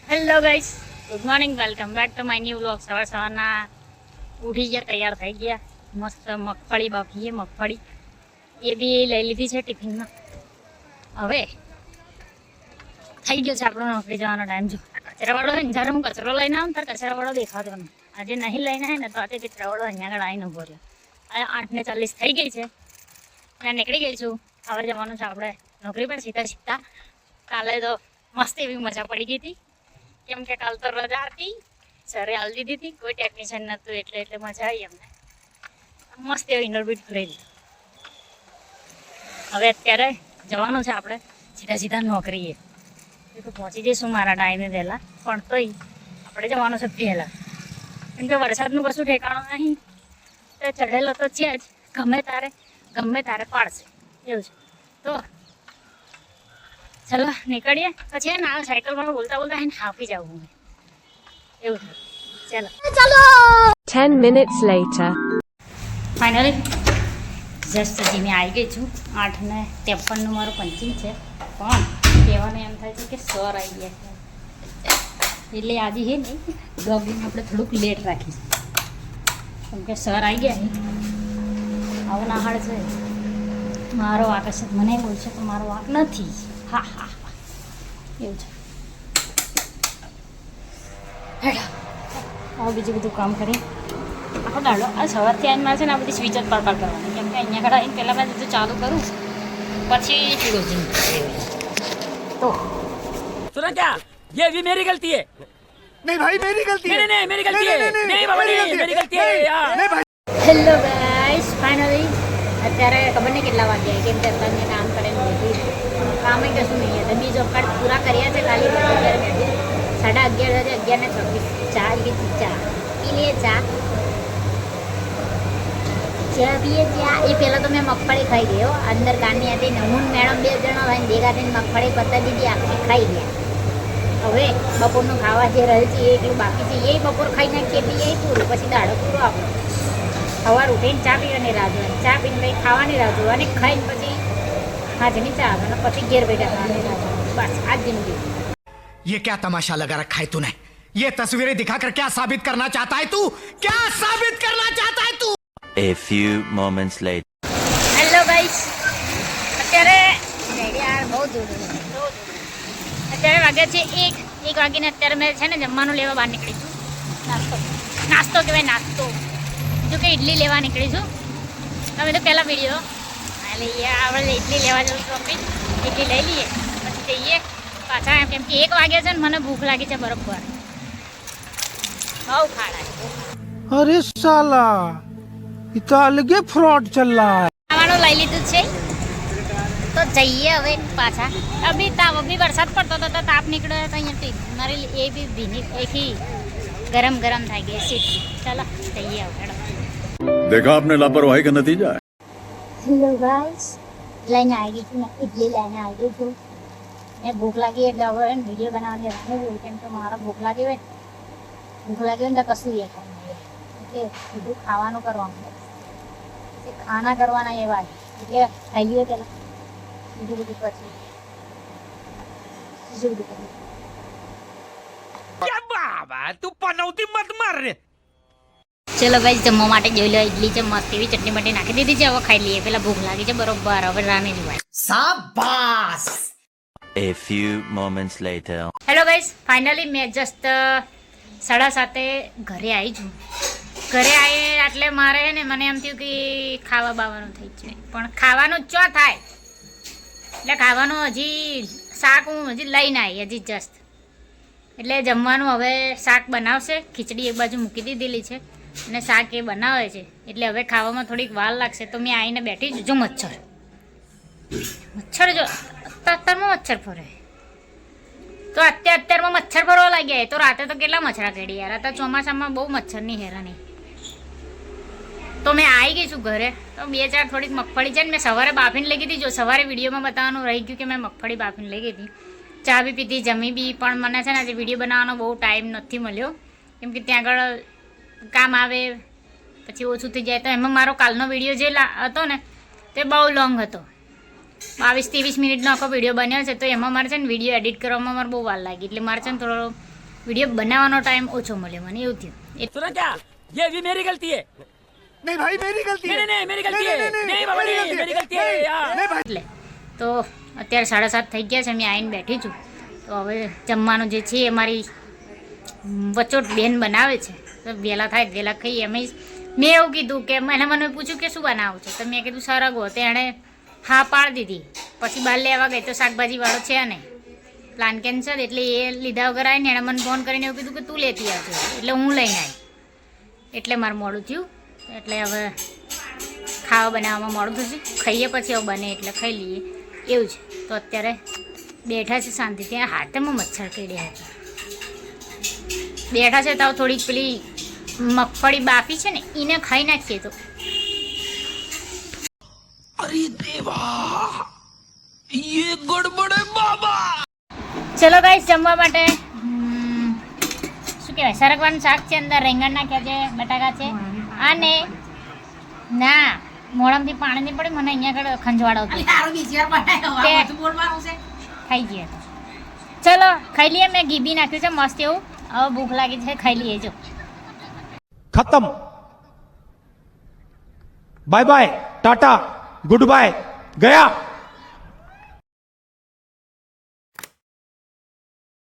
Hello guys, good morning, welcome back to my new vlog. સવારના ઉઠી ગયા, તૈયાર થઈ ગયા. મસ્ત મગફળી બાફીએ, મગફળી એ બી લઈ લીધી છે ટિફિનમાં. હવે થઈ ગયો છે આપણો નોકરી જવાનો ટાઈમ. જો કચરાવાળો હોય ને, જ્યારે હું કચરો લઈને આવું ત્યારે કચરાવાળો દેખાતો નહીં. આજે નહીં લઈને આવે ને તો આજે કચરાવાળો અહીંયા આગળ આવીને ઉભો રહ્યો. આ 8:40 થઈ ગઈ છે, મેં નીકળી ગઈ છું. હવે જવાનું છે આપણે નોકરી પર સીધા. કાલે તો મસ્ત એવી મજા પડી ગઈ હતી, કેમ કે કાલ તો રજા હતી, સરે હાલ દીધી હતી, કોઈ ટેકનિશિયન નહોતું, એટલે મજા આવી અમને. મસ્ત એવો ઇન્ટરવ્યુ લઈ લીધો. હવે અત્યારે જવાનું છે આપણે સીધા નોકરીએ. તો પહોંચી જઈશું મારા ટાઈમે વહેલા, પણ તોય આપણે જવાનું છે પહેલાં, કેમ કે વરસાદનું કશું ઠેકાણું નહીં. તો ચઢેલો તો છે જ, ગમે તારે પાડશે એવું છે. તો ચલો નીકળીએ. પછી ને આ સાયકલ પર બોલતા હાંફી જવું એવું થયું. ચલો 10 minutes later. ફાઇનલી જસ્ટ હજી મેં આવી ગઈ છું. 8:53 મારું પંચિંગ છે, પણ કહેવાનું એમ થાય છે કે સર આવી ગયા છે. એટલે આજે હે નહીં, બ્લોગિંગ આપણે થોડુંક લેટ રાખીશું, કેમ કે સર આવી ગયા. આવો નાહાડ છે, મારો વાક છે. મને બોલશે તો મારો વાક નથી. હા એવું છે. હેડો બીજું બધું કામ કરી આખો દાડો. આ સવારથી આવીને મારે છે ને આ બધી સ્વિચ જ પર કરવાની, કેમ કે અહીંયા આગળ આવીને પહેલાં મેં બધું ચાલુ કરું, પછી ક્લોઝિંગ. તો सुना क्या? ये भी मेरी गलती है. नहीं भाई मेरी गलती है. नहीं मेरी गलती है. नहीं बाबा नहीं मेरी गलती है यार. હેલો ગાઈસ, ફાઇનલી અત્યારે ખબર નહીં કેટલા વાગ્યા, કેમ કે અત્યારે મેં કામ કરીને બેઠી. કામ કશું નહીં હતું, બીજો કાર્ડ પૂરા કર્યા છે ખાલી. 11:30 11:26 ચા લીધી. ચા પી લઈએ. ચા પીએ. ચા એ પહેલાં તો મેં મગફળી ખાઈ ગયો. અંદર કાની હતી ને હું મેડમ 2 જણા ભાઈ ભેગા થઈને મગફળી પતા દીધી, આખી ખાઈ ગયા. હવે બપોરનું ખાવા જે રહ્યું છે એ એટલું બાકી છે, એ બપોર ખાઈ નાખીએ એટલે એ પૂરું. પછી દાડો પૂરો આપણો. સવાર ઉઠીને ચા પીવાની રાહ જોવાની, ચા પીને પછી ખાવાની રાહ જોવાની, ખાઈને પછી હાજની ચા આવવાનો, પછી ઘેર બેઠા ખાવાની રાહ જોવાની. બસ આ જ જિંદગી. ये क्या तमाशा लगा रखा है तूने? ये तस्वीरें दिखाकर क्या साबित करना चाहता है तू? क्या साबित करना चाहता है तू? A few moments later. Hello guys, અત્યારે બહુ દૂર અત્યારે વાગ્યા છે 1 વાગીને. અત્યારે મેં છે ને જમવાનું લેવા બહાર નીકળી છું. નાસ્તો કહેવાય, નાસ્તો જો કે ઇડલી લેવા નીકળી છું. તમે તો પહેલાં વિડીયો આપણે ઇડલી લેવા જવું શોપિંગ, ઇડલી લઈ લઈએ પછી જઈએ પાછા, કેમ કે 1 વાગ્યા છે ને મને ભૂખ લાગી છે બરોબર. બહુ ખાડા अरे साला इतना अलगे फ्रॉड चल रहा है. ખાવાનું લઈ લીધું છે તો જઈએ હવે પાછા. અભી વરસાદ પડતો હતો તો તાપ નીકળ્યો તો અહીંયાથી મારી એ બી ભીની એથી ગરમ થઈ ગઈ સીટ. ચાલો જઈએ હવે. देखा आपने लापरवाही का नतीजा है. હેલો ગાઈસ, લઈને આવી ગઈ છું, ઇડલી લઈને આવી ગઈ છું. મેં ભૂખ લાગી એટલે હવે વિડીયો બનાવવાની રાહ, કેમ કે મારે ભૂખ લાગી હોય ને તો કશું એ ખાવાનું એટલે બધું ખાવાનું કરવાનું, ખાના કરવાના એવા એટલે ખાઈ લઈએ પહેલાં, બીજું બધું પછી क्या बाबा तू पनौती मत मार रे. ચલો ભાઈ, જમવા માટે જોઈ લો. ઇડલી છે મસ્ત એવી, ચટણી બટણી નાખી દીધી છે. હવે ખાઈ લઈએ, પેલા ભૂખ લાગી છે બરોબર. હવે રાને જોવાય. शाबाश. A few moments later. Hello guys, finally મેં જસ્ટ 7:30 ઘરે આવી છું. ઘરે આવી એટલે મારે ને મને એમ થયું કે ખાવા બાવાનું થઈ છે, પણ ખાવાનું ચો થાય એટલે ખાવાનું હજી શાક હું હજી લઈને આવી હજી જસ્ટ. એટલે જમવાનું હવે શાક બનાવશે. ખીચડી એક બાજુ મૂકી દીધેલી છે અને શાક એ બનાવે છે, એટલે હવે ખાવામાં થોડીક વાર લાગશે. તો મેં આવીને બેઠી છું. જો મચ્છર જો અત્યારમાં મચ્છર ફરે, તો અત્યારમાં મચ્છર ફરવા લાગ્યા. તો રાતે તો કેટલા મચ્છરા કેડી યાર. તો ચોમાસામાં બહુ મચ્છરની હેરાની. તો મેં આવી ગઈ છું ઘરે. તો 2-4 થોડીક મગફળી છે ને મેં સવારે બાફીને લઈ ગઈ હતી. જો સવારે વિડીયોમાં બતાવવાનું રહી ગયું કે મેં મગફળી બાફીને લઈ ગઈ હતી. ચા બી પીધી, જમી બી, પણ મને છે ને આજે વિડીયો બનાવવાનો બહુ ટાઈમ નથી મળ્યો, કેમ કે ત્યાં આગળ કામ આવે પછી ઓછું થઈ જાય. તો એમાં મારો કાલનો વિડીયો જે હતો ને તે બહુ લોંગ હતો, 22-23 મિનિટનો આખો વિડીયો બન્યો છે. તો એમાં મારે છે ને વિડીયો એડિટ કરવામાં મારે બહુ વાર લાગી, એટલે મારે છે ને થોડો વિડીયો બનાવવાનો ટાઈમ ઓછો મળ્યો મને એવું થયું सुना क्या ये भी मेरी गलती है नहीं भाई मेरी गलती नहीं है नहीं मेरी गलती है नहीं बाबा नहीं मेरी गलती है यार એટલે તો અત્યારે 7:30 થઈ ગયા છે મેં આવીને બેઠી છું તો હવે જમવાનું જે છે એ મારી વચોટ બેન બનાવે છે તો વહેલા થાય વહેલા ખાઈએ અમે મેં એવું કીધું કે મને પૂછ્યું કે શું બનાવું છે તો મેં કીધું સરગવો તો એણે હા પાડી દીધી પછી બહાર લેવા ગઈ તો શાકભાજીવાળો છે નહીં પ્લાન કેન્સલ એટલે એ લીધા વગર આવીને એણે મને ફોન કરીને એવું કીધું કે તું લેતી આવજો એટલે હું લઈને આવી એટલે મારું મોડું થયું એટલે હવે ખાવા બનાવવામાં મોડું થશે ખાઈએ પછી હવે બને એટલે ખાઈ લઈએ એવું છે તો અત્યારે બેઠા છે શાંતિથી હાથમાં મચ્છર કેડ્યા હતા બેઠા છે તો થોડીક પેલી મગફળી બાફી છે ને એને ખાઈ નાખીએ તો अरे देवा ये गड़बड़ है बाबा ચલો ગાઈસ જમવા માટે શું કહેવાય સરગવાનું શાક છે અંદર રીંગણ નાખ્યા છે બટાકા છે અને ના મોઢામાંથી પાણી નહીં પડે મને અહીંયા આગળ ખંજવાળો ખાઈ જઈએ ચલો ખાઈ લઈએ મેં ઘી બી નાખ્યું છે મસ્ત એવું હવે ભૂખ લાગી છે ખાઈ લઈએ જો खत्म bye bye tata good bye गया